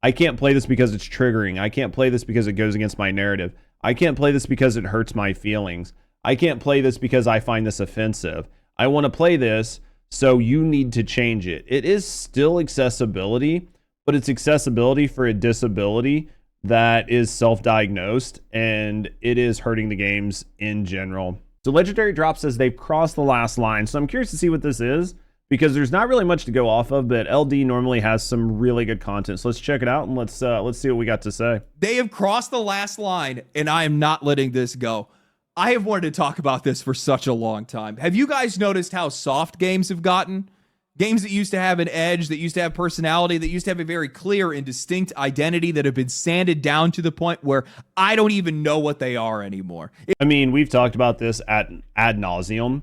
I can't play this because it's triggering. I can't play this because it goes against my narrative. I can't play this because it hurts my feelings. I can't play this because I find this offensive. I want to play this, so you need to change it. It is still accessibility, but it's accessibility for a disability that is self-diagnosed, and it is hurting the games in general. So Legendary Drop says they've crossed the last line. So I'm curious to see what this is, because there's not really much to go off of, but LD normally has some really good content. So let's check it out and let's see what we got to say. They have crossed the last line, and I am not letting this go. I have wanted to talk about this for such a long time. Have you guys noticed how soft games have gotten? Games that used to have an edge, that used to have personality, that used to have a very clear and distinct identity that have been sanded down to the point where I don't even know what they are anymore. I mean, we've talked about this ad nauseum.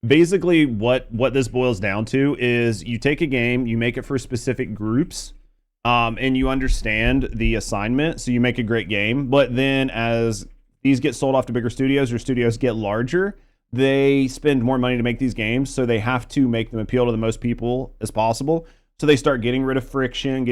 Basically, what this boils down to is you take a game, you make it for specific groups, and you understand the assignment, so you make a great game. But then as these get sold off to bigger studios, or studios get larger, they spend more money to make these games, so they have to make them appeal to the most people as possible. So they start getting rid of friction in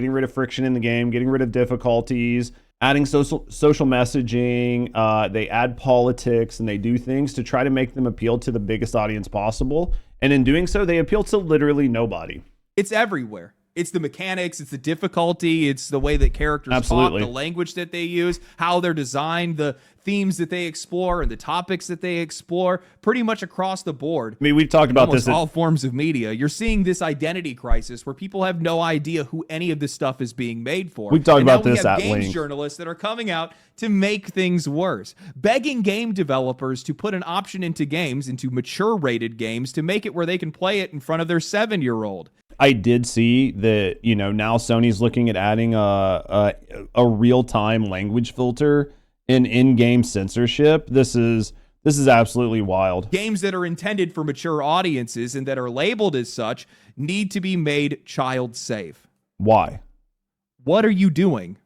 the game, getting rid of difficulties, adding social messaging. They add politics, and they do things to try to make them appeal to the biggest audience possible. And in doing so, they appeal to literally nobody. It's everywhere. It's the mechanics, it's the difficulty, it's the way that characters talk, the language that they use, how they're designed, the themes that they explore, and the topics that they explore, pretty much across the board. I mean, we've talked about this in all forms of media. You're seeing this identity crisis where people have no idea who any of this stuff is being made for. We've talked about this at length. Games length. Journalists that are coming out to make things worse, begging game developers to put an option into games, into mature-rated games, to make it where they can play it in front of their 7-year-old. I did see that, you know, now Sony's looking at adding a real-time language filter and in-game censorship. This is absolutely wild. Games that are intended for mature audiences and that are labeled as such need to be made child safe. Why? What are you doing?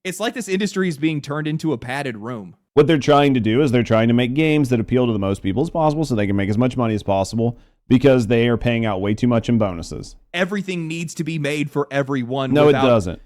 It's like this industry is being turned into a padded room. What they're trying to do is they're trying to make games that appeal to the most people as possible so they can make as much money as possible, because they are paying out way too much in bonuses. Everything needs to be made for everyone. No, it doesn't.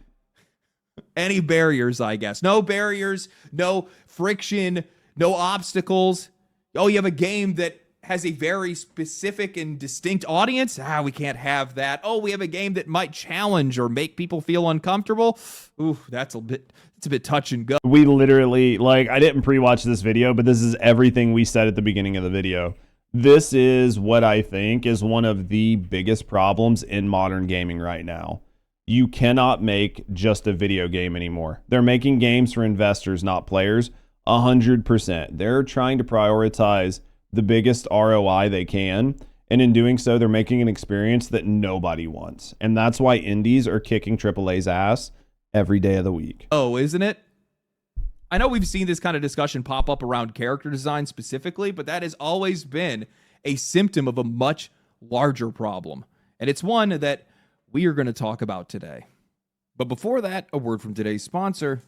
Any barriers, I guess. No barriers, no friction, no obstacles. Oh, you have a game that has a very specific and distinct audience? We can't have that. Oh, we have a game that might challenge or make people feel uncomfortable? Ooh, it's a bit touch and go. We literally, I didn't pre-watch this video, but this is everything we said at the beginning of the video. This is what I think is one of the biggest problems in modern gaming right now. You cannot make just a video game anymore. They're making games for investors, not players, 100%. They're trying to prioritize the biggest ROI they can, and in doing so, they're making an experience that nobody wants. And that's why indies are kicking AAA's ass every day of the week. Oh, isn't it? I know we've seen this kind of discussion pop up around character design specifically, but that has always been a symptom of a much larger problem. And it's one that we are going to talk about today. But before that, a word from today's sponsor,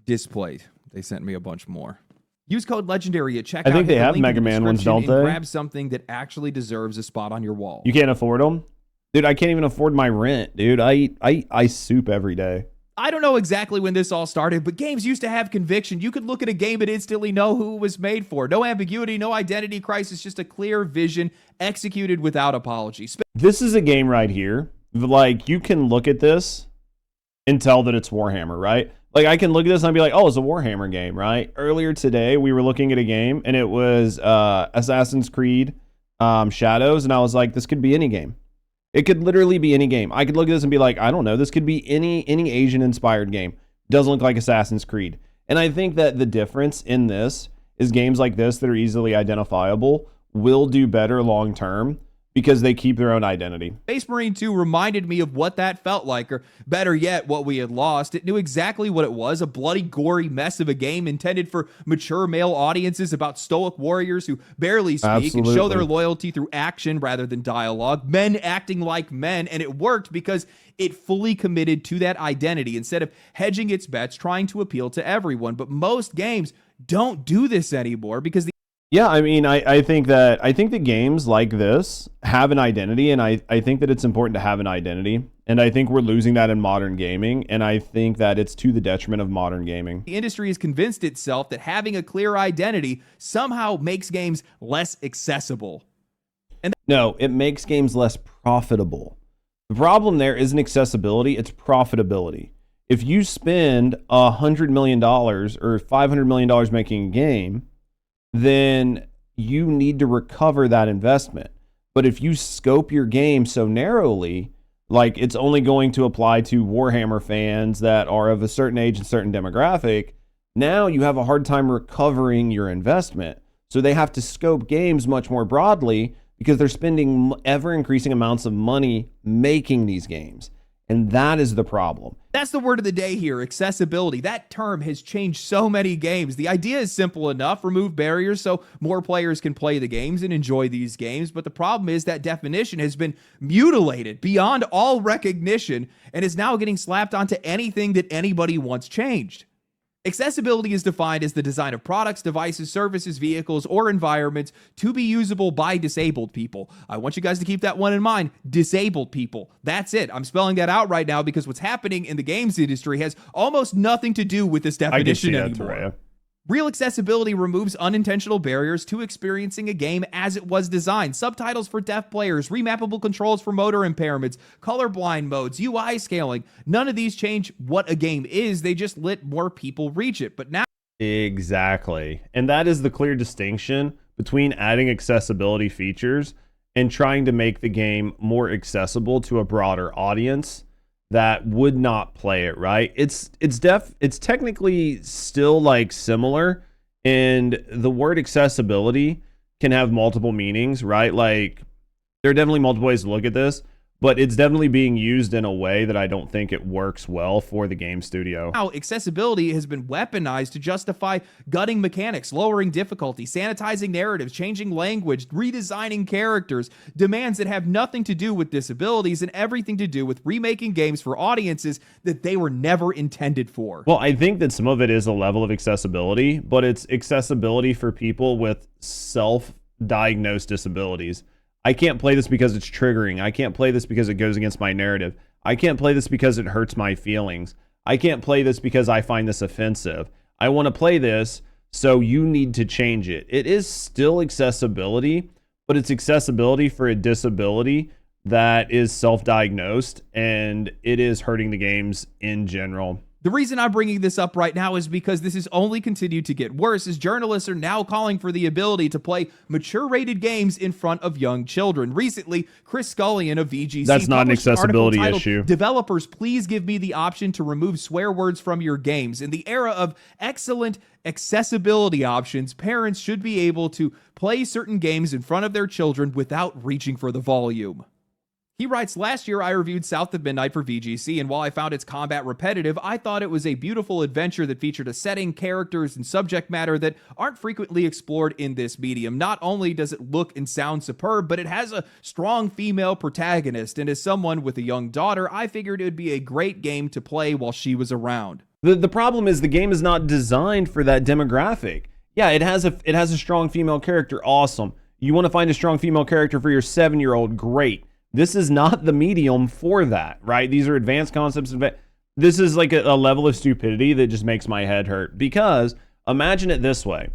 Display. They sent me a bunch more. Use code Legendary at checkout. I think they have Mega Man ones, don't they? Grab something that actually deserves a spot on your wall. You can't afford them? Dude, I can't even afford my rent, dude. I eat soup every day. I don't know exactly when this all started, but games used to have conviction. You could look at a game and instantly know who it was made for. No ambiguity, no identity crisis, just a clear vision executed without apology. This is a game right here. You can look at this and tell that it's Warhammer, right? I can look at this and I'd be like, oh, it's a Warhammer game, right? Earlier today, we were looking at a game and it was Assassin's Creed Shadows, and I was like, this could be any game. It could literally be any game. I could look at this and be like, I don't know, this could be any Asian-inspired game. Doesn't look like Assassin's Creed. And I think that the difference in this is games like this that are easily identifiable will do better long-term because they keep their own identity. Space Marine 2 reminded me of what that felt like, or better yet, what we had lost. It knew exactly what it was, a bloody, gory mess of a game intended for mature male audiences about stoic warriors who barely speak and show their loyalty through action rather than dialogue, men acting like men, and it worked because it fully committed to that identity instead of hedging its bets, trying to appeal to everyone. But most games don't do this anymore because Yeah, I mean, I think that games like this have an identity, and I think that it's important to have an identity. And I think we're losing that in modern gaming, and I think that it's to the detriment of modern gaming. The industry has convinced itself that having a clear identity somehow makes games less accessible. No, it makes games less profitable. The problem there isn't accessibility, it's profitability. If you spend $100 million or $500 million making a game, then you need to recover that investment. But if you scope your game so narrowly, like it's only going to apply to Warhammer fans that are of a certain age and certain demographic, now you have a hard time recovering your investment. So they have to scope games much more broadly because they're spending ever increasing amounts of money making these games. And that is the problem. That's the word of the day here, accessibility. That term has changed so many games. The idea is simple enough, remove barriers so more players can play the games and enjoy these games. But the problem is that definition has been mutilated beyond all recognition and is now getting slapped onto anything that anybody wants changed. Accessibility is defined as the design of products, devices, services, vehicles, or environments to be usable by disabled people. I want you guys to keep that one in mind. Disabled people. That's it. I'm spelling that out right now because what's happening in the games industry has almost nothing to do with this definition anymore. Real accessibility removes unintentional barriers to experiencing a game as it was designed. Subtitles for deaf players, remappable controls for motor impairments, colorblind modes, UI scaling. None of these change what a game is. They just let more people reach it. But now... Exactly. And that is the clear distinction between adding accessibility features and trying to make the game more accessible to a broader audience that would not play it, right? It's technically still like similar, and the word accessibility can have multiple meanings, right? Like there are definitely multiple ways to look at this, but it's definitely being used in a way that I don't think it works well for the game studio. Now, accessibility has been weaponized to justify gutting mechanics, lowering difficulty, sanitizing narratives, changing language, redesigning characters, demands that have nothing to do with disabilities and everything to do with remaking games for audiences that they were never intended for. Well, I think that some of it is a level of accessibility, but it's accessibility for people with self-diagnosed disabilities. I can't play this because it's triggering. I can't play this because it goes against my narrative. I can't play this because it hurts my feelings. I can't play this because I find this offensive. I want to play this, so you need to change it. It is still accessibility, but it's accessibility for a disability that is self-diagnosed, and it is hurting the games in general. The reason I'm bringing this up right now is because this has only continued to get worse as journalists are now calling for the ability to play mature-rated games in front of young children. Recently, Chris Scullion of VGC That's not an accessibility issue. Developers, please give me the option to remove swear words from your games. In the era of excellent accessibility options, parents should be able to play certain games in front of their children without reaching for the volume. He writes, last year I reviewed South of Midnight for VGC, and while I found its combat repetitive, I thought it was a beautiful adventure that featured a setting, characters, and subject matter that aren't frequently explored in this medium. Not only does it look and sound superb, but it has a strong female protagonist, and as someone with a young daughter, I figured it would be a great game to play while she was around. The problem is the game is not designed for that demographic. Yeah, it has a strong female character, awesome. You want to find a strong female character for your 7-year-old, great. This is not the medium for that, right? These are advanced concepts. This is like a level of stupidity that just makes my head hurt. Because imagine it this way.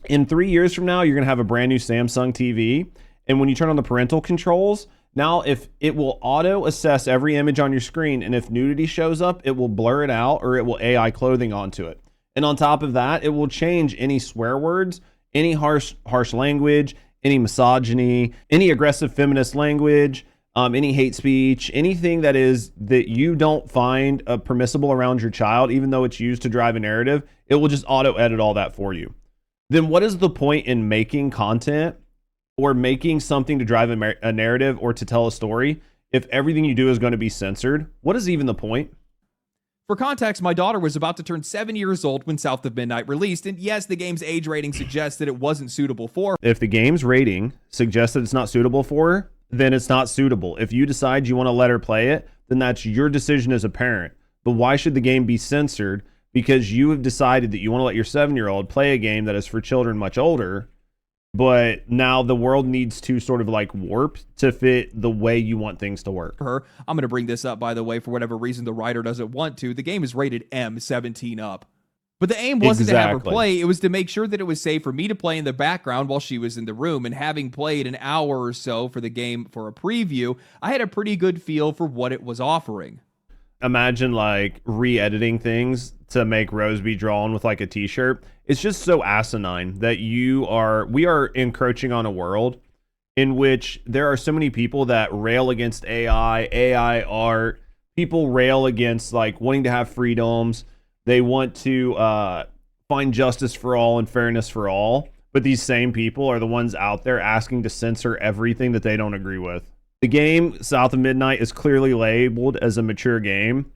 In 3 years from now, you're going to have a brand new Samsung TV. And when you turn on the parental controls, now if it will auto assess every image on your screen, and if nudity shows up, it will blur it out or it will AI clothing onto it. And on top of that, it will change any swear words, any harsh language, any misogyny, any aggressive feminist language, any hate speech, anything that you don't find permissible around your child, even though it's used to drive a narrative, it will just auto edit all that for you. Then what is the point in making content or making something to drive a narrative or to tell a story if everything you do is going to be censored? What is even the point? For context, my daughter was about to turn 7 years old when South of Midnight released, and yes, the game's age rating suggests that it wasn't suitable for her. If the game's rating suggests that it's not suitable for her, then it's not suitable. If you decide you want to let her play it, then that's your decision as a parent. But why should the game be censored because you have decided that you want to let your 7-year-old play a game that is for children much older but now the world needs to sort of like warp to fit the way you want things to work. I'm going to bring this up, by the way, for whatever reason the writer doesn't want to. The game is rated M, 17 up. But the aim wasn't to have her play. It was to make sure that it was safe for me to play in the background while she was in the room. And having played an hour or so for the game for a preview, I had a pretty good feel for what it was offering. Imagine like re-editing things to make Rose be drawn with like a t-shirt. It's just so asinine that we are encroaching on a world in which there are so many people that rail against AI art. People rail against like wanting to have freedoms. They want to find justice for all and fairness for all. But these same people are the ones out there asking to censor everything that they don't agree with. The game, South of Midnight, is clearly labeled as a mature game.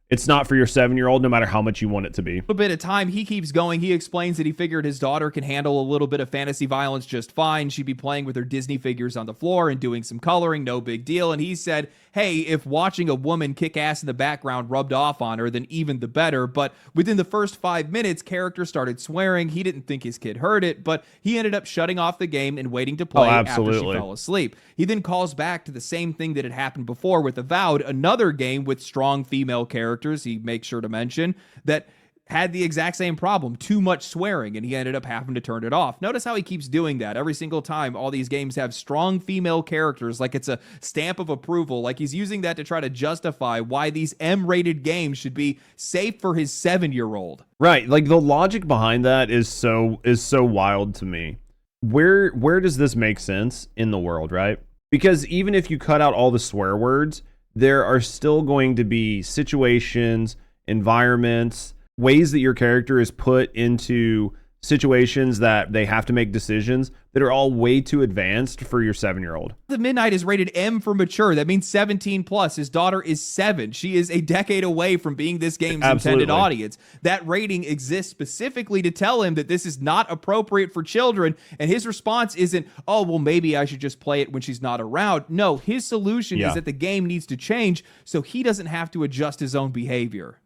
It's not for your 7-year-old, no matter how much you want it to be. A little bit of time, he keeps going. He explains that he figured his daughter can handle a little bit of fantasy violence just fine. She'd be playing with her Disney figures on the floor and doing some coloring, no big deal. And he said, hey, if watching a woman kick ass in the background rubbed off on her, then even the better. But within the first 5 minutes, character started swearing. He didn't think his kid heard it, but he ended up shutting off the game and waiting to play after she fell asleep. He then calls back to the same thing that had happened before with Avowed, another game with strong female characters. He makes sure to mention that had the exact same problem, too much swearing, and he ended up having to turn it off. Notice how he keeps doing that every single time. All these games have strong female characters, like it's a stamp of approval, like he's using that to try to justify why these M-rated games should be safe for his 7-year-old. Right, like the logic behind that is so wild to me. Where does this make sense in the world, right? Because even if you cut out all the swear words, there are still going to be situations, environments, ways that your character is put into situations that they have to make decisions that are all way too advanced for your 7-year-old. The Midnight is rated M for mature. That means 17 plus. His daughter is 7. She is a decade away from being this game's intended audience. That rating exists specifically to tell him that this is not appropriate for children. And his response isn't, oh, well, maybe I should just play it when she's not around. No, his solution is that the game needs to change so he doesn't have to adjust his own behavior.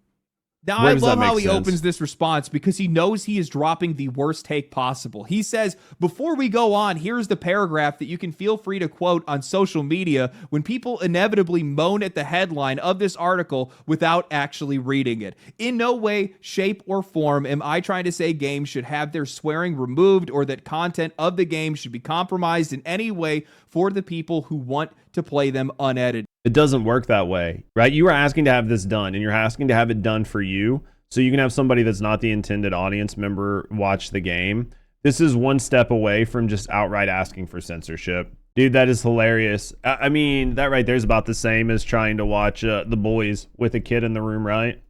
Now, I love how he opens this response because he knows he is dropping the worst take possible. He says, before we go on, here's the paragraph that you can feel free to quote on social media when people inevitably moan at the headline of this article without actually reading it. In no way, shape, or form am I trying to say games should have their swearing removed or that content of the game should be compromised in any way for the people who want to play them unedited. It doesn't work that way, right? You are asking to have this done, and you're asking to have it done for you, so you can have somebody that's not the intended audience member watch the game. This is one step away from just outright asking for censorship. Dude, that is hilarious. I mean, that right there is about the same as trying to watch The Boys with a kid in the room, right?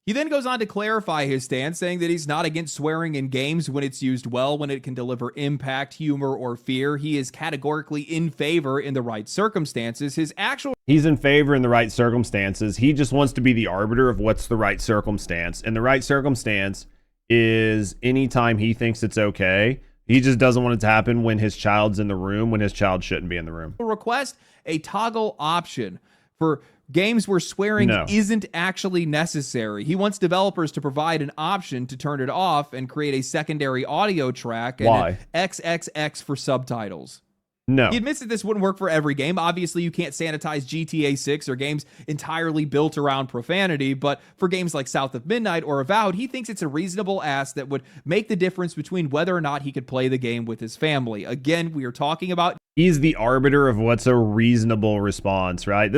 He then goes on to clarify his stance, saying that he's not against swearing in games when it's used well, when it can deliver impact, humor, or fear. He is categorically in favor in the right circumstances. He's in favor in the right circumstances. He just wants to be the arbiter of what's the right circumstance. And the right circumstance is anytime he thinks it's okay. He just doesn't want it to happen when his child's in the room, when his child shouldn't be in the room. Request a toggle option for games where swearing isn't actually necessary. He wants developers to provide an option to turn it off and create a secondary audio track and an XXX for subtitles. No. He admits that this wouldn't work for every game. Obviously, you can't sanitize GTA 6 or games entirely built around profanity, but for games like South of Midnight or Avowed, he thinks it's a reasonable ask that would make the difference between whether or not he could play the game with his family. Again, we are talking about... He's the arbiter of what's a reasonable response, right?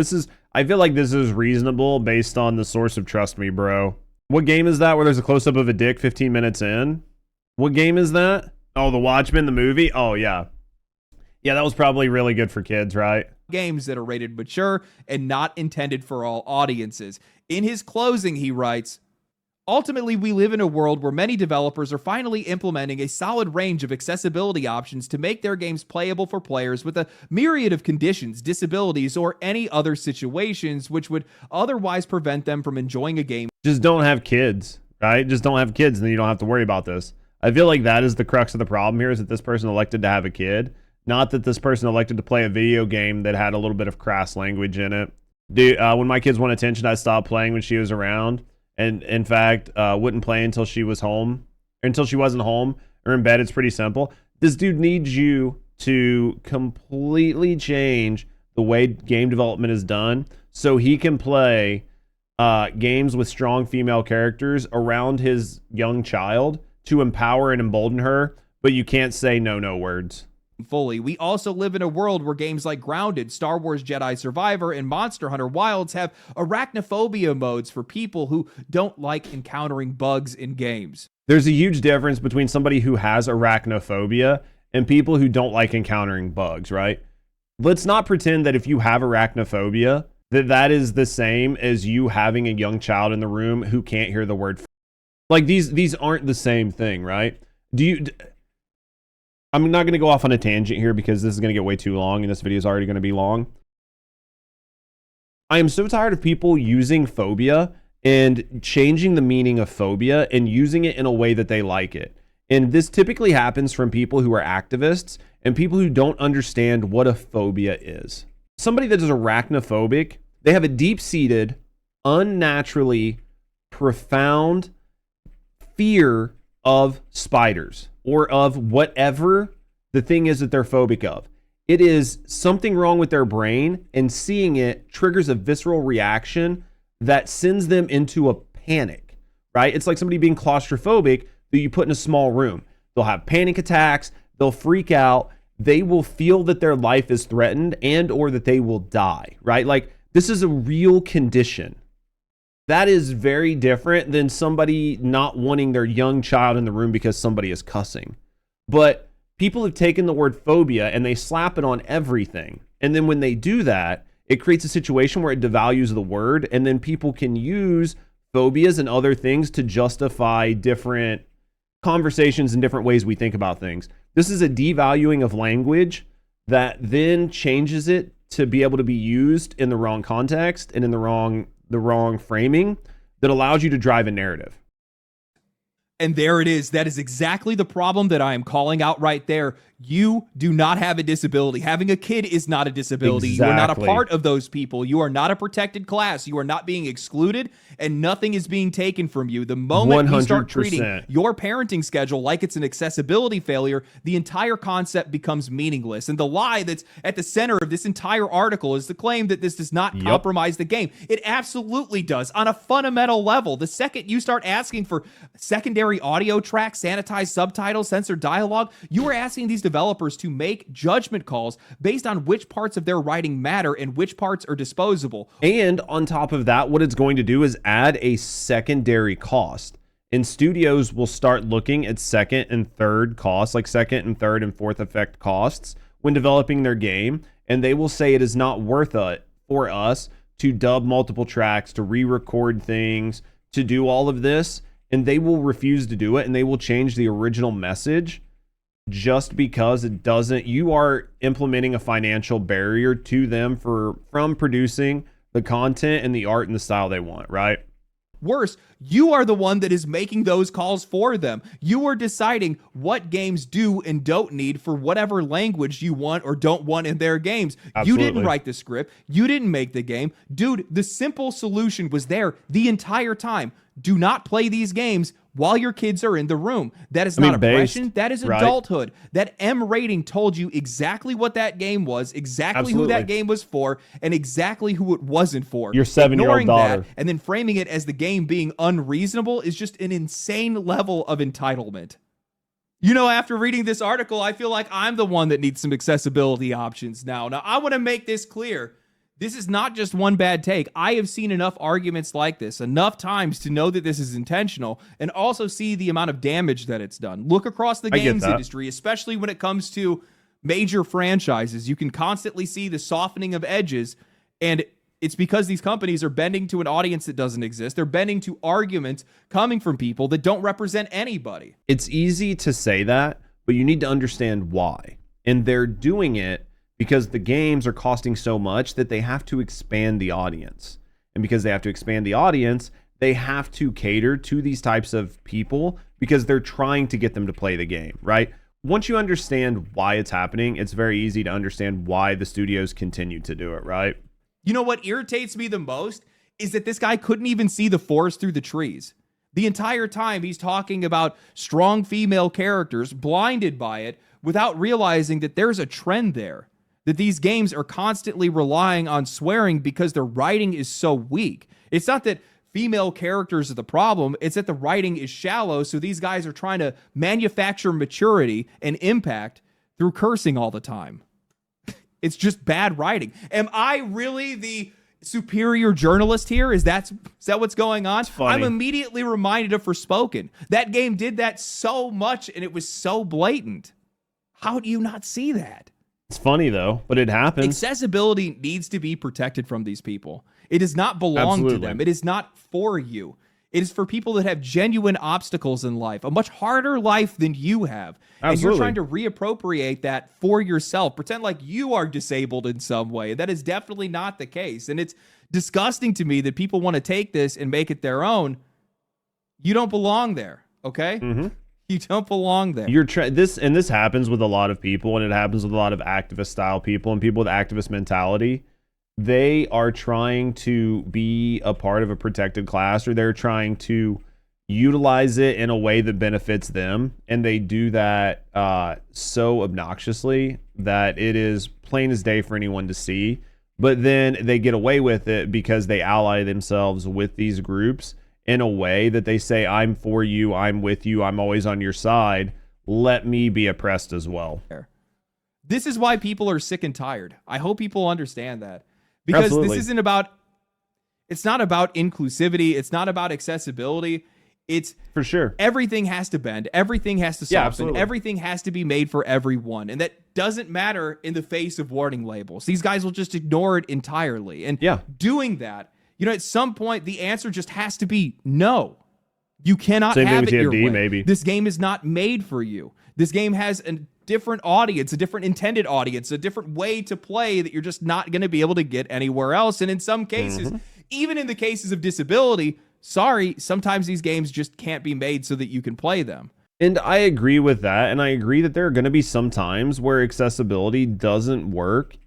I feel like this is reasonable based on the source of Trust Me, Bro. What game is that where there's a close-up of a dick 15 minutes in? What game is that? Oh, The Watchmen, the movie? Oh, yeah. Yeah, that was probably really good for kids, right? Games that are rated mature and not intended for all audiences. In his closing, he writes, ultimately, we live in a world where many developers are finally implementing a solid range of accessibility options to make their games playable for players with a myriad of conditions, disabilities, or any other situations which would otherwise prevent them from enjoying a game. Just don't have kids, right? Just don't have kids, and then you don't have to worry about this. I feel like that is the crux of the problem here, is that this person elected to have a kid. Not that this person elected to play a video game that had a little bit of crass language in it. Dude, when my kids want attention, I stopped playing when she was around. And in fact, wouldn't play until she was home. Until she wasn't home or in bed. It's pretty simple. This dude needs you to completely change the way game development is done so he can play games with strong female characters around his young child to empower and embolden her, but you can't say no words. Fully. We also live in a world where games like Grounded, Star Wars Jedi Survivor, and Monster Hunter Wilds have arachnophobia modes for people who don't like encountering bugs in games. There's a huge difference between somebody who has arachnophobia and people who don't like encountering bugs, right? Let's not pretend that if you have arachnophobia, that is the same as you having a young child in the room who can't hear the word. Like these aren't the same thing, right? I'm not going to go off on a tangent here because this is going to get way too long and this video is already going to be long. I am so tired of people using phobia and changing the meaning of phobia and using it in a way that they like it. And this typically happens from people who are activists and people who don't understand what a phobia is. Somebody that is arachnophobic, they have a deep-seated, unnaturally profound fear of spiders or of whatever the thing is that they're phobic of. It is something wrong with their brain, and seeing it triggers a visceral reaction that sends them into a panic, right? It's like somebody being claustrophobic that you put in a small room. They'll have panic attacks, they'll freak out, they will feel that their life is threatened and or that they will die, right? Like this is a real condition. That is very different than somebody not wanting their young child in the room because somebody is cussing. But people have taken the word phobia and they slap it on everything. And then when they do that, it creates a situation where it devalues the word, and then people can use phobias and other things to justify different conversations and different ways we think about things. This is a devaluing of language that then changes it to be able to be used in the wrong context and in the wrong framing that allows you to drive a narrative. And there it is. That is exactly the problem that I am calling out right there. You do not have a disability. Having a kid is not a disability. Exactly. You are not a part of those people. You are not a protected class. You are not being excluded, and nothing is being taken from you. The moment we start 100%. treating your parenting schedule like it's an accessibility failure, the entire concept becomes meaningless. And the lie that's at the center of this entire article is the claim that this does not compromise the game. It absolutely does on a fundamental level. The second you start asking for secondary audio tracks, sanitized subtitles, censored dialogue, you are asking these developers to make judgment calls based on which parts of their writing matter and which parts are disposable. And on top of that, what it's going to do is add a secondary cost. And studios will start looking at second and third costs, like second and third and fourth effect costs when developing their game. And they will say it is not worth it for us to dub multiple tracks, to re-record things, to do all of this. And they will refuse to do it, and they will change the original message just because it doesn't. You are implementing a financial barrier to them from producing the content and the art and the style they want, right? Worse, you are the one that is making those calls for them. You are deciding what games do and don't need for whatever language you want or don't want in their games. Absolutely. You didn't write the script. You didn't make the game. Dude, the simple solution was there the entire time. Do not play these games while your kids are in the room. That is not aggression. That is adulthood. That M rating told you exactly what that game was, exactly who that game was for, and exactly who it wasn't for. Your 7-year-old daughter. That, and then framing it as the game being unreasonable is just an insane level of entitlement. You know, after reading this article, I feel like I'm the one that needs some accessibility options now. Now, I want to make this clear. This is not just one bad take. I have seen enough arguments like this enough times to know that this is intentional and also see the amount of damage that it's done. Look across the games industry, especially when it comes to major franchises. You can constantly see the softening of edges, and it's because these companies are bending to an audience that doesn't exist. They're bending to arguments coming from people that don't represent anybody. It's easy to say that, but you need to understand why. And they're doing it because the games are costing so much that they have to expand the audience. And because they have to expand the audience, they have to cater to these types of people because they're trying to get them to play the game, right? Once you understand why it's happening, it's very easy to understand why the studios continue to do it, right? You know what irritates me the most is that this guy couldn't even see the forest through the trees. The entire time he's talking about strong female characters, blinded by it, without realizing that there's a trend there, that these games are constantly relying on swearing because their writing is so weak. It's not that female characters are the problem, it's that the writing is shallow, so these guys are trying to manufacture maturity and impact through cursing all the time. It's just bad writing. Am I really the superior journalist here? Is that what's going on? I'm immediately reminded of Forspoken. That game did that so much, and it was so blatant. How do you not see that? It's funny, though, but it happens. Accessibility needs to be protected from these people. It does not belong to them. It is not for you. It is for people that have genuine obstacles in life, a much harder life than you have. And you're trying to reappropriate that for yourself, pretend like you are disabled in some way. That is definitely not the case. And it's disgusting to me that people want to take this and make it their own. You don't belong there, okay? Mm-hmm. You don't belong there. This happens with a lot of people, and it happens with a lot of activist style people and people with activist mentality. They are trying to be a part of a protected class, or they're trying to utilize it in a way that benefits them, and they do that so obnoxiously that it is plain as day for anyone to see. But then they get away with it because they ally themselves with these groups in a way that they say, I'm for you, I'm with you, I'm always on your side, let me be oppressed as well. This is why people are sick and tired. I hope people understand that. Because Absolutely. This isn't about, it's not about inclusivity. It's not about accessibility. It's for sure. Everything has to bend. Everything has to soften. Everything has to be made for everyone. And that doesn't matter in the face of warning labels. These guys will just ignore it entirely. And doing that, at some point, the answer just has to be no. You cannot have it your way. Maybe. This game is not made for you. This game has a different audience, a different intended audience, a different way to play that you're just not going to be able to get anywhere else. And in some cases, even in the cases of disability, sometimes these games just can't be made so that you can play them. And I agree with that. And I agree that there are going to be some times where accessibility doesn't work,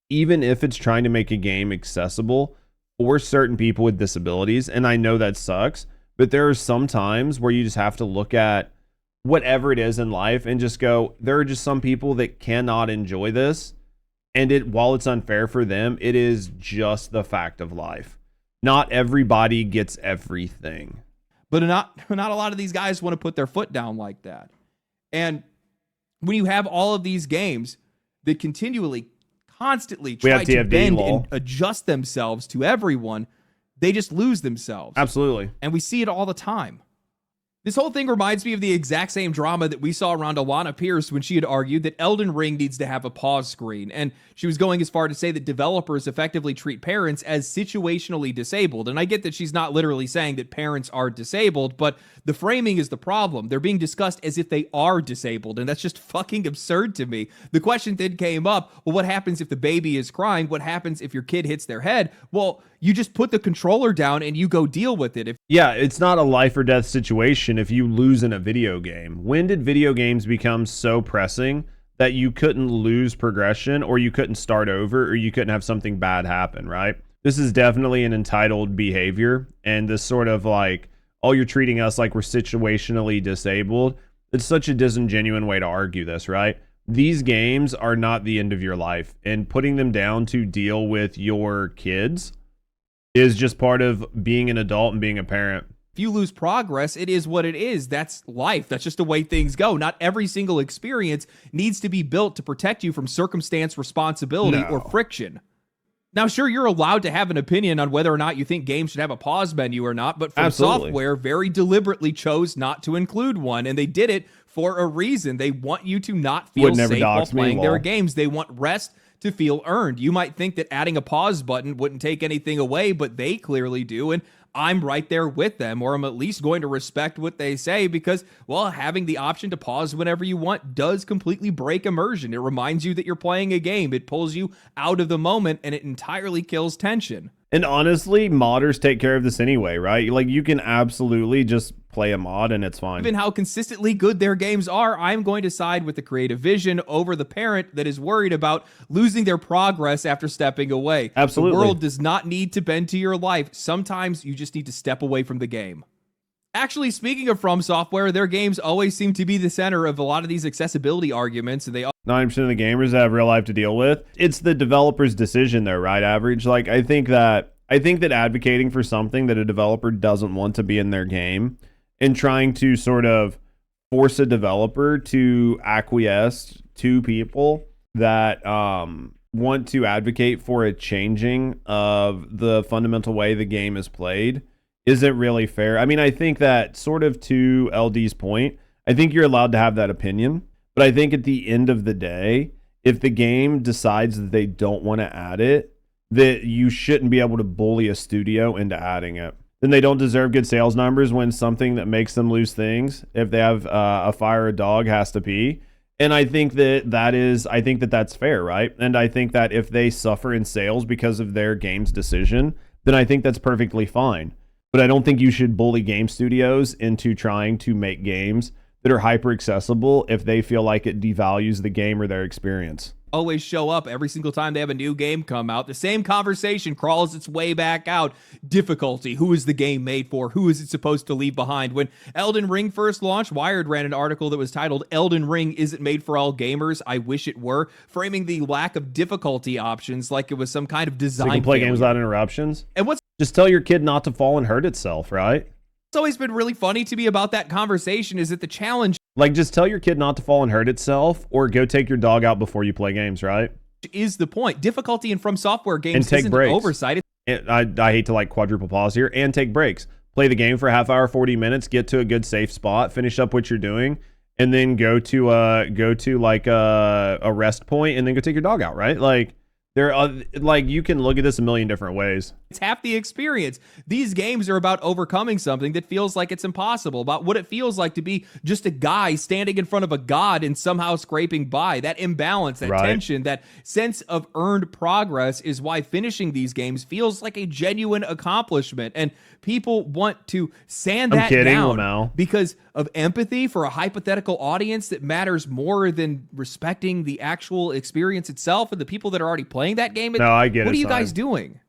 even if it's trying to make a game accessible for certain people with disabilities. And I know that sucks, but there are some times where you just have to look at whatever it is in life and just go, there are just some people that cannot enjoy this. And while it's unfair for them, it is just the fact of life. Not everybody gets everything. But not a lot of these guys want to put their foot down like that. And when you have all of these games that constantly try to bend and adjust themselves to everyone, they just lose themselves. Absolutely. And we see it all the time. This whole thing reminds me of the exact same drama that we saw around Alana Pierce when she had argued that Elden Ring needs to have a pause screen. And she was going as far to say that developers effectively treat parents as situationally disabled. And I get that she's not literally saying that parents are disabled, but the framing is the problem. They're being discussed as if they are disabled, and that's just fucking absurd to me. The question then came up, well, what happens if the baby is crying? What happens if your kid hits their head? Well, you just put the controller down and you go deal with it. It's not a life or death situation if you lose in a video game. When did video games become so pressing that you couldn't lose progression, or you couldn't start over, or you couldn't have something bad happen, right? This is definitely an entitled behavior, and this sort of like, oh, you're treating us like we're situationally disabled. It's such a disingenuous way to argue this, right? These games are not the end of your life, and putting them down to deal with your kids is just part of being an adult and being a parent. If you lose progress, it is what it is. That's life. That's just the way things go. Not every single experience needs to be built to protect you from circumstance, responsibility, or friction. Now, sure, you're allowed to have an opinion on whether or not you think games should have a pause menu or not, but From Software very deliberately chose not to include one, and they did it for a reason. They want you to not feel safe while playing their games. They want rest to feel earned. You might think that adding a pause button wouldn't take anything away, but they clearly do, and I'm right there with them, or I'm at least going to respect what they say because, well, having the option to pause whenever you want does completely break immersion. It reminds you that you're playing a game. It pulls you out of the moment, and it entirely kills tension. And honestly, modders take care of this anyway, right? Like, you can absolutely just play a mod and it's fine. Given how consistently good their games are, I'm going to side with the creative vision over the parent that is worried about losing their progress after stepping away. Absolutely. The world does not need to bend to your life. Sometimes you just need to step away from the game. Actually, speaking of From Software, their games always seem to be the center of a lot of these accessibility arguments, and they 90% of the gamers that have real life to deal with. It's the developer's decision there, right? Average. Like, I think that advocating for something that a developer doesn't want to be in their game and trying to sort of force a developer to acquiesce to people that want to advocate for a changing of the fundamental way the game is played isn't really fair. I mean, I think that, sort of to LD's point, I think you're allowed to have that opinion, but I think at the end of the day, if the game decides that they don't want to add it, that you shouldn't be able to bully a studio into adding it. Then they don't deserve good sales numbers when something that makes them lose things, if they have a fire or a dog, has to pee. And I think that's fair, right? And I think that if they suffer in sales because of their game's decision, then I think that's perfectly fine. But I don't think you should bully game studios into trying to make games that are hyper accessible if they feel like it devalues the game or their experience. always show up every single time they have a new game come out. The same conversation crawls its way back out. Difficulty. Who is the game made for? Who is it supposed to leave behind? When Elden Ring first launched, Wired ran an article that was titled, "Elden Ring Isn't Made for All Gamers. I Wish It Were," framing the lack of difficulty options like it was some kind of design So you can play failure. games without interruptions? And what's Just tell your kid not to fall and hurt itself, right? always been really funny to me about that conversation is that the challenge Like, just tell your kid not to fall and hurt itself, or go take your dog out before you play games, right? is the point. Difficulty in From Software games And take isn't breaks. an oversight. I hate to like quadruple pause here, and take breaks. Play the game for a half hour, 40 minutes, get to a good safe spot, finish up what you're doing, and then go to like a rest point, and then go take your dog out, right? Like, there are like, you can look at this a million different ways. It's half the experience. These games are about overcoming something that feels like it's impossible, about what it feels like to be just a guy standing in front of a god and somehow scraping by. That imbalance, that Right. tension, that sense of earned progress is why finishing these games feels like a genuine accomplishment. And people want to sand that kidding, down Lamau. because of empathy for a hypothetical audience that matters more than respecting the actual experience itself and the people that are already playing that game. No, I get it, What are you son. guys doing?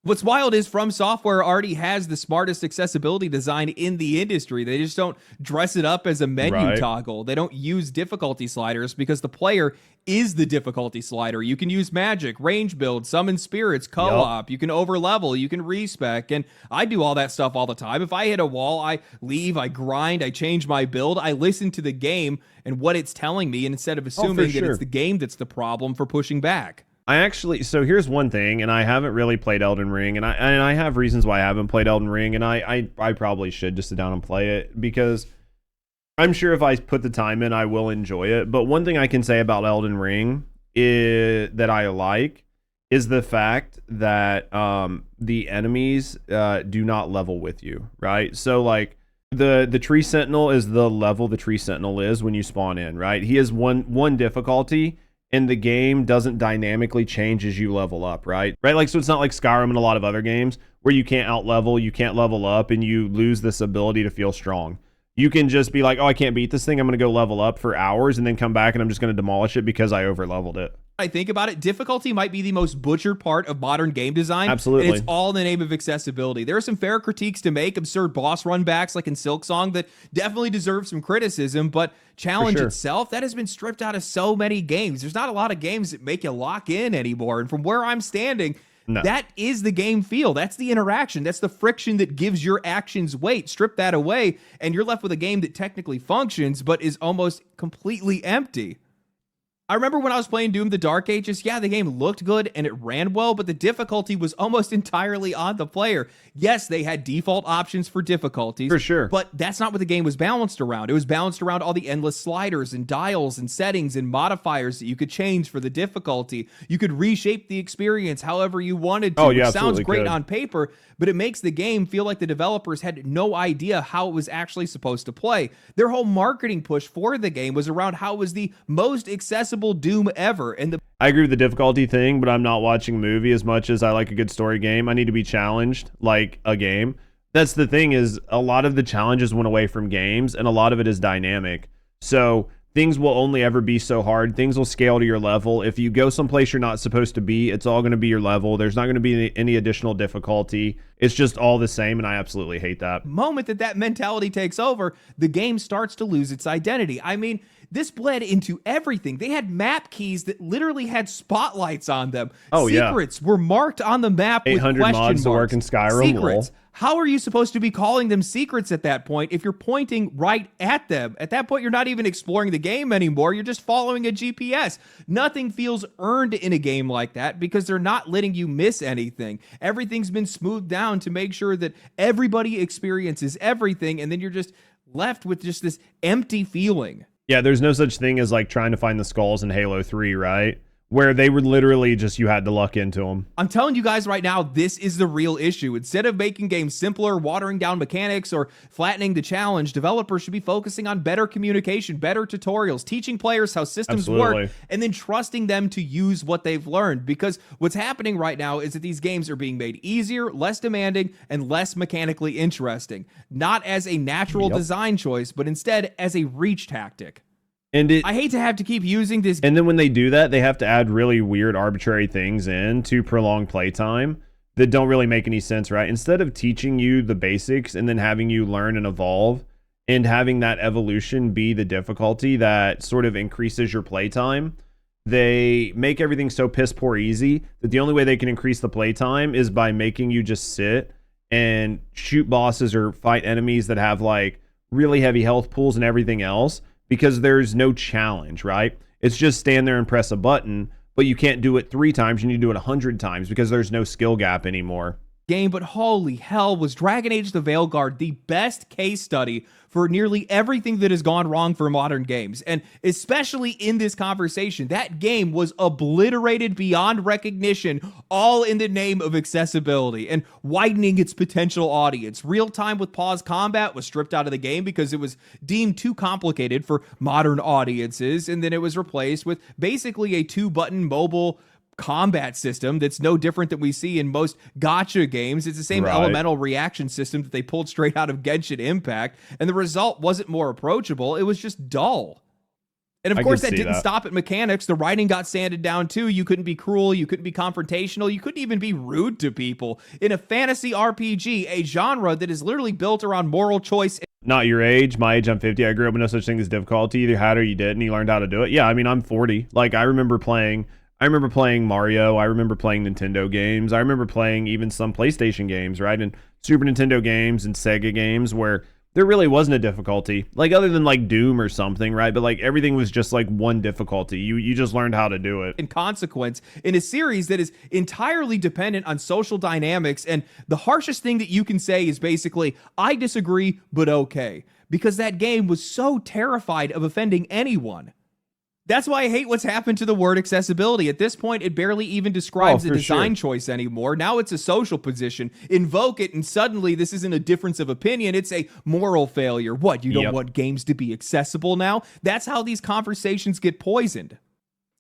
What's wild is From Software already has the smartest accessibility design in the industry. They just don't dress it up as a menu Right. toggle. They don't use difficulty sliders because the player is the difficulty slider. You can use magic, range build, summon spirits, co-op. You can overlevel, you can respec, and I do all that stuff all the time. If I hit a wall, I leave, I grind, I change my build, I listen to the game and what it's telling me, and instead of assuming that sure. it's the game that's the problem for pushing back. So here's one thing, and I haven't really played Elden Ring, and I have reasons why I haven't played Elden Ring, and I probably should just sit down and play it, because I'm sure if I put the time in, I will enjoy it. But one thing I can say about Elden Ring that I like is the fact that the enemies do not level with you, right? So like the Tree Sentinel is the level the Tree Sentinel is when you spawn in, right? He has one difficulty, and the game doesn't dynamically change as you level up, right? Right, like, so it's not like Skyrim and a lot of other games where you can't out-level, you can't level up, and you lose this ability to feel strong. You can just be like, oh, I can't beat this thing, I'm going to go level up for hours, and then come back, and I'm just going to demolish it because I over-leveled it. I think about it, difficulty might be the most butchered part of modern game design. Absolutely. And it's all in the name of accessibility. There are some fair critiques to make, absurd boss runbacks like in Silksong that definitely deserve some criticism, but challenge sure. itself, that has been stripped out of so many games. There's not a lot of games that make you lock in anymore. And from where I'm standing, No. that is the game feel. That's the interaction. That's the friction that gives your actions weight. Strip that away, and you're left with a game that technically functions, but is almost completely empty. I remember when I was playing Doom the Dark Ages, yeah, the game looked good and it ran well, but the difficulty was almost entirely on the player. Yes, they had default options for difficulties. For sure. But that's not what the game was balanced around. It was balanced around all the endless sliders and dials and settings and modifiers that you could change for the difficulty. You could reshape the experience however you wanted to. Oh, you It sounds absolutely great could. on paper, but it makes the game feel like the developers had no idea how it was actually supposed to play. Their whole marketing push for the game was around how it was the most accessible Doom ever. And I agree with the difficulty thing, but I'm not watching a movie as much as I like a good story game. I need to be challenged like a game. That's the thing, is a lot of the challenges went away from games, and a lot of it is dynamic. So things will only ever be so hard. Things will scale to your level. If you go someplace you're not supposed to be, it's all going to be your level. There's not going to be any additional difficulty. It's just all the same, and I absolutely hate that. Moment that mentality takes over, the game starts to lose its identity. I mean, this bled into everything. They had map keys that literally had spotlights on them. Oh, Secrets were marked on the map with 800 question mods to work marks. in Skyrim. Secrets. How are you supposed to be calling them secrets at that point if you're pointing right at them? At that point, you're not even exploring the game anymore. You're just following a GPS. Nothing feels earned in a game like that because they're not letting you miss anything. Everything's been smoothed down to make sure that everybody experiences everything, and then you're just left with just this empty feeling. Yeah, there's no such thing as like trying to find the skulls in Halo 3, right? Where they were literally just, you had to luck into them. I'm telling you guys right now, this is the real issue. Instead of making games simpler, watering down mechanics, or flattening the challenge, developers should be focusing on better communication, better tutorials, teaching players how systems work, and then trusting them to use what they've learned. Because what's happening right now is that these games are being made easier, less demanding, and less mechanically interesting. Not as a natural design choice, but instead as a reach tactic. And I hate to have to keep using this. And then when they do that, they have to add really weird, arbitrary things in to prolong playtime that don't really make any sense, right? Instead of teaching you the basics and then having you learn and evolve and having that evolution be the difficulty that sort of increases your playtime, they make everything so piss poor easy that the only way they can increase the playtime is by making you just sit and shoot bosses or fight enemies that have like really heavy health pools and everything else. Because there's no challenge, right? It's just stand there and press a button, but you can't do it 3 times. You need to do it 100 times because there's no skill gap anymore. Game, but holy hell, was Dragon Age the Veilguard the best case study for nearly everything that has gone wrong for modern games. And especially in this conversation, that game was obliterated beyond recognition, all in the name of accessibility and widening its potential audience. Real time with pause combat was stripped out of the game because it was deemed too complicated for modern audiences, and then it was replaced with basically a 2-button mobile combat system that's no different than we see in most gacha games. It's the same elemental reaction system that they pulled straight out of Genshin Impact, and the result wasn't more approachable, it was just dull. And of course that didn't stop at mechanics. The writing got sanded down too. You couldn't be cruel, you couldn't be confrontational, you couldn't even be rude to people. In a fantasy RPG, a genre that is literally built around moral choice. Not your age, my age, I'm 50. I grew up with no such thing as difficulty. Either had or you didn't. You learned how to do it. Yeah, I mean, I'm 40. Like, I remember playing Mario. I remember playing Nintendo games. I remember playing even some PlayStation games, right? And Super Nintendo games and Sega games where there really wasn't a difficulty, like other than like Doom or something, right? But like everything was just like one difficulty. You just learned how to do it. In consequence, in a series that is entirely dependent on social dynamics, and the harshest thing that you can say is basically, I disagree, but okay. Because that game was so terrified of offending anyone. That's why I hate what's happened to the word accessibility. At this point, it barely even describes a design choice anymore. Now it's a social position. Invoke it, and suddenly this isn't a difference of opinion. It's a moral failure. What, you don't want games to be accessible now? That's how these conversations get poisoned.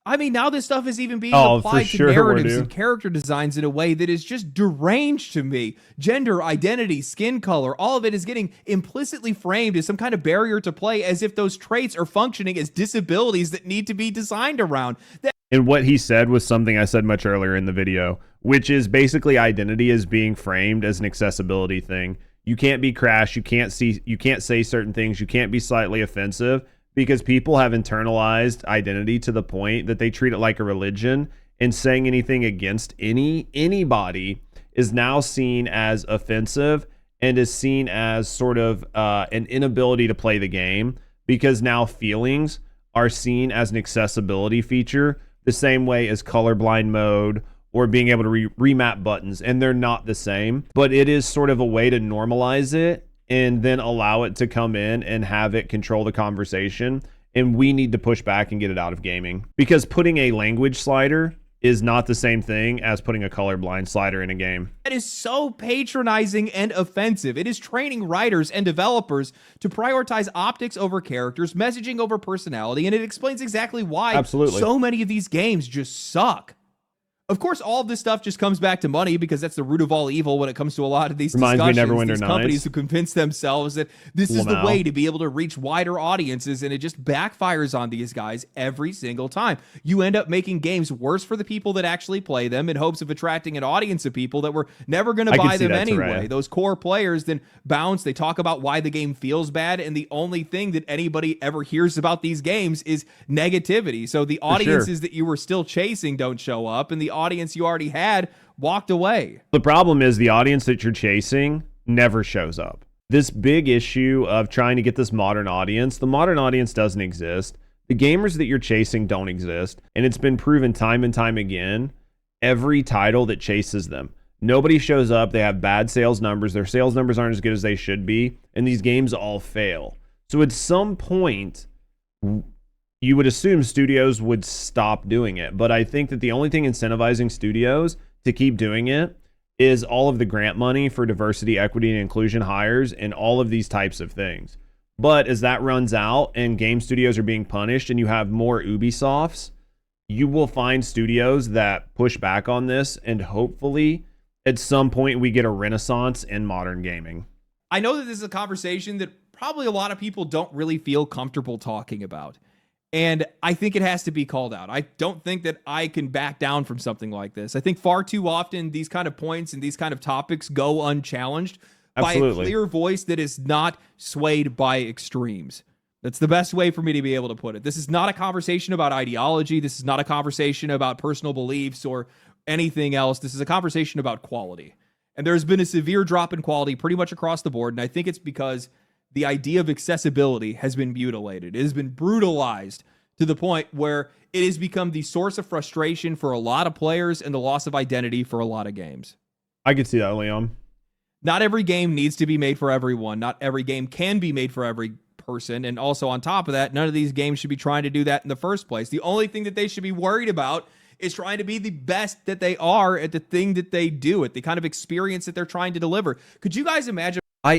I mean, now this stuff is even being applied to narratives and character designs in a way that is just deranged to me. Gender, identity, skin color, all of it is getting implicitly framed as some kind of barrier to play, as if those traits are functioning as disabilities that need to be designed around. And what he said was something I said much earlier in the video, which is basically identity is being framed as an accessibility thing. You can't be crass, you can't say certain things, you can't be slightly offensive. Because people have internalized identity to the point that they treat it like a religion, and saying anything against anybody is now seen as offensive and is seen as sort of an inability to play the game, because now feelings are seen as an accessibility feature the same way as colorblind mode or being able to remap buttons, and they're not the same, but it is sort of a way to normalize it and then allow it to come in and have it control the conversation. And we need to push back and get it out of gaming, because putting a language slider is not the same thing as putting a colorblind slider in a game. That is so patronizing and offensive. It is training writers and developers to prioritize optics over characters, messaging over personality, and it explains exactly why so many of these games just suck. Of course, all of this stuff just comes back to money because that's the root of all evil when it comes to a lot of these Reminds discussions. me Neverwinter These Nights. companies who convince themselves that this is the Lamau. way to be able to reach wider audiences, and it just backfires on these guys every single time. You end up making games worse for the people that actually play them in hopes of attracting an audience of people that were never going to buy them anyway. Those core players then bounce. They talk about why the game feels bad, and the only thing that anybody ever hears about these games is negativity. So the audiences that you were still chasing don't show up, and the audience you already had walked away. The problem is the audience that you're chasing never shows up. This big issue of trying to get this modern audience, the modern audience doesn't exist. The gamers that you're chasing don't exist. And it's been proven time and time again, every title that chases them. Nobody shows up. They have bad sales numbers. Their sales numbers aren't as good as they should be. And these games all fail. So at some point, you would assume studios would stop doing it. But I think that the only thing incentivizing studios to keep doing it is all of the grant money for diversity, equity, and inclusion hires and all of these types of things. But as that runs out and game studios are being punished and you have more Ubisofts, you will find studios that push back on this, and hopefully at some point we get a renaissance in modern gaming. I know that this is a conversation that probably a lot of people don't really feel comfortable talking about. And I think it has to be called out. I don't think that I can back down from something like this. I think far too often these kind of points and these kind of topics go unchallenged by a clear voice that is not swayed by extremes. That's the best way for me to be able to put it. This is not a conversation about ideology. This is not a conversation about personal beliefs or anything else. This is a conversation about quality. And there's been a severe drop in quality pretty much across the board. And I think it's because the idea of accessibility has been mutilated. It has been brutalized to the point where it has become the source of frustration for a lot of players and the loss of identity for a lot of games. I could see that, Leon. Not every game needs to be made for everyone. Not every game can be made for every person. And also on top of that, none of these games should be trying to do that in the first place. The only thing that they should be worried about is trying to be the best that they are at the thing that they do, at the kind of experience that they're trying to deliver. Could you guys imagine? I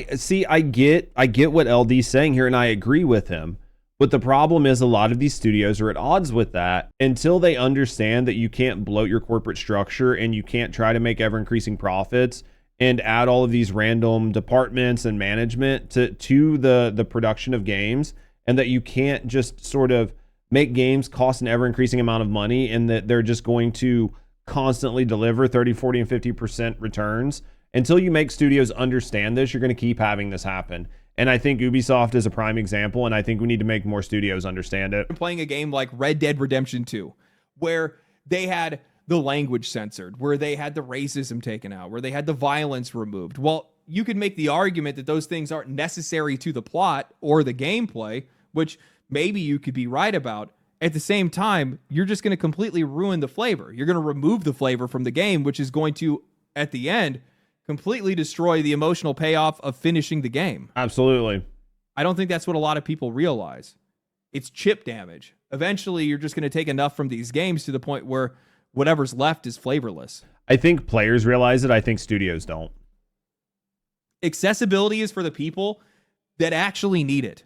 get what LD's saying here, and I agree with him. But the problem is a lot of these studios are at odds with that until they understand that you can't bloat your corporate structure and you can't try to make ever increasing profits and add all of these random departments and management to the production of games, and that you can't just sort of make games cost an ever increasing amount of money and that they're just going to constantly deliver 30, 40, and 50% returns. Until you make studios understand this, you're going to keep having this happen. And I think Ubisoft is a prime example, and I think we need to make more studios understand it. Playing a game like Red Dead Redemption 2, where they had the language censored, where they had the racism taken out, where they had the violence removed. Well, you could make the argument that those things aren't necessary to the plot or the gameplay, which maybe you could be right about. At the same time, you're just going to completely ruin the flavor. You're going to remove the flavor from the game, which is going to, at the end, completely destroy the emotional payoff of finishing the game. Absolutely. I don't think that's what a lot of people realize. It's chip damage. Eventually, you're just going to take enough from these games to the point where whatever's left is flavorless. I think players realize it. I think studios don't. Accessibility is for the people that actually need it.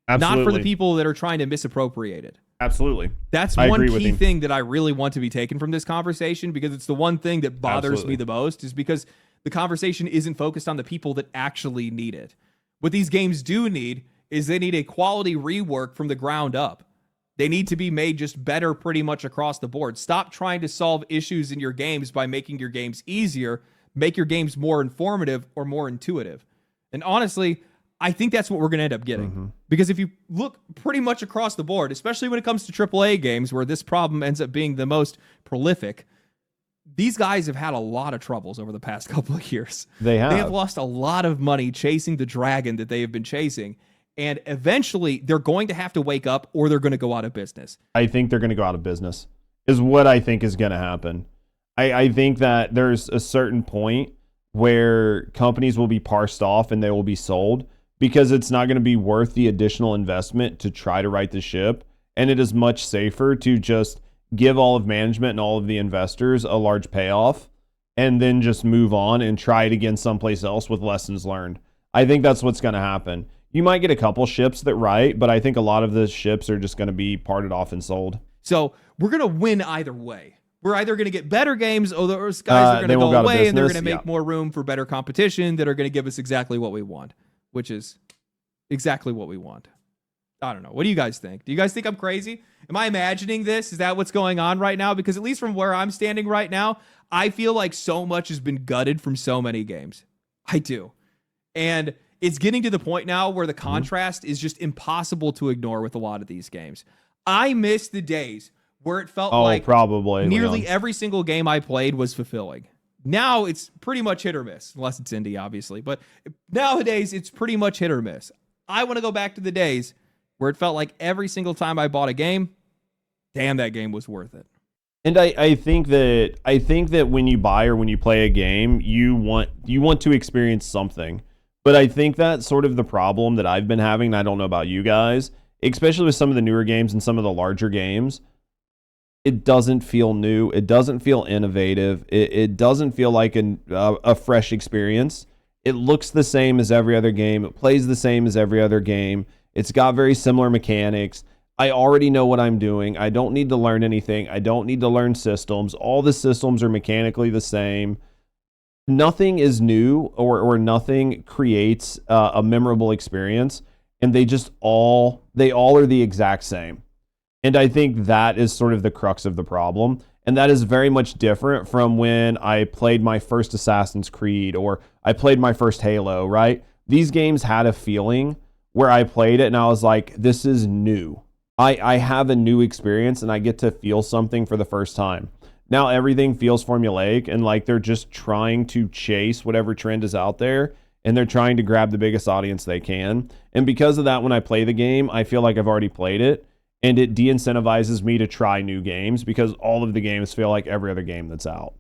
Absolutely. Not for the people that are trying to misappropriate it. Absolutely. That's one key thing that I really want to be taken from this conversation, because it's the one thing that bothers me the most, is because the conversation isn't focused on the people that actually need it. What these games do need is they need a quality rework from the ground up. They need to be made just better pretty much across the board. Stop trying to solve issues in your games by making your games easier. Make your games more informative or more intuitive. And honestly, I think that's what we're going to end up getting. Because if you look pretty much across the board, especially when it comes to AAA games where this problem ends up being the most prolific, these guys have had a lot of troubles over the past couple of years. They have lost a lot of money chasing the dragon that they have been chasing. And eventually they're going to have to wake up, or they're going to go out of business. I think they're going to go out of business is what I think is going to happen. I think that there's a certain point where companies will be parsed off and they will be sold, because it's not going to be worth the additional investment to try to right the ship. And it is much safer to just give all of management and all of the investors a large payoff and then just move on and try it again someplace else with lessons learned. I think that's what's going to happen. You might get a couple ships that right, but I think a lot of the ships are just going to be parted off and sold. So we're going to win either way. we're either going to get better games or those guys are going to go away and they're going to make more room for better competition that are going to give us exactly what we want, which is exactly what we want. I don't know. What do you guys think? Do you guys think I'm crazy? Am I imagining this? Is that what's going on right now? Because at least from where I'm standing right now, I feel like so much has been gutted from so many games. I do. And it's getting to the point now where the contrast is just impossible to ignore with a lot of these games. I miss the days where it felt like probably nearly Leon. every single game I played was fulfilling. Now it's pretty much hit or miss, unless it's indie, obviously. But nowadays, it's pretty much hit or miss. I want to go back to the days where it felt like every single time I bought a game, damn, that game was worth it. And I think that when you buy or when you play a game, you want to experience something. But I think that's sort of the problem that I've been having, and I don't know about you guys, especially with some of the newer games and some of the larger games. It doesn't feel new. It doesn't feel innovative. It doesn't feel like a fresh experience. It looks the same as every other game. It plays the same as every other game. It's got very similar mechanics. I already know what I'm doing. I don't need to learn anything. I don't need to learn systems. All the systems are mechanically the same. Nothing is new or nothing creates a memorable experience. And they all are the exact same. And I think that is sort of the crux of the problem. And that is very much different from when I played my first Assassin's Creed or I played my first Halo, right? These games had a feeling where I played it and I was like, this is new. I have a new experience and I get to feel something for the first time. Now everything feels formulaic and like they're just trying to chase whatever trend is out there and they're trying to grab the biggest audience they can. And because of that, when I play the game, I feel like I've already played it. And it de-incentivizes me to try new games because all of the games feel like every other game that's out.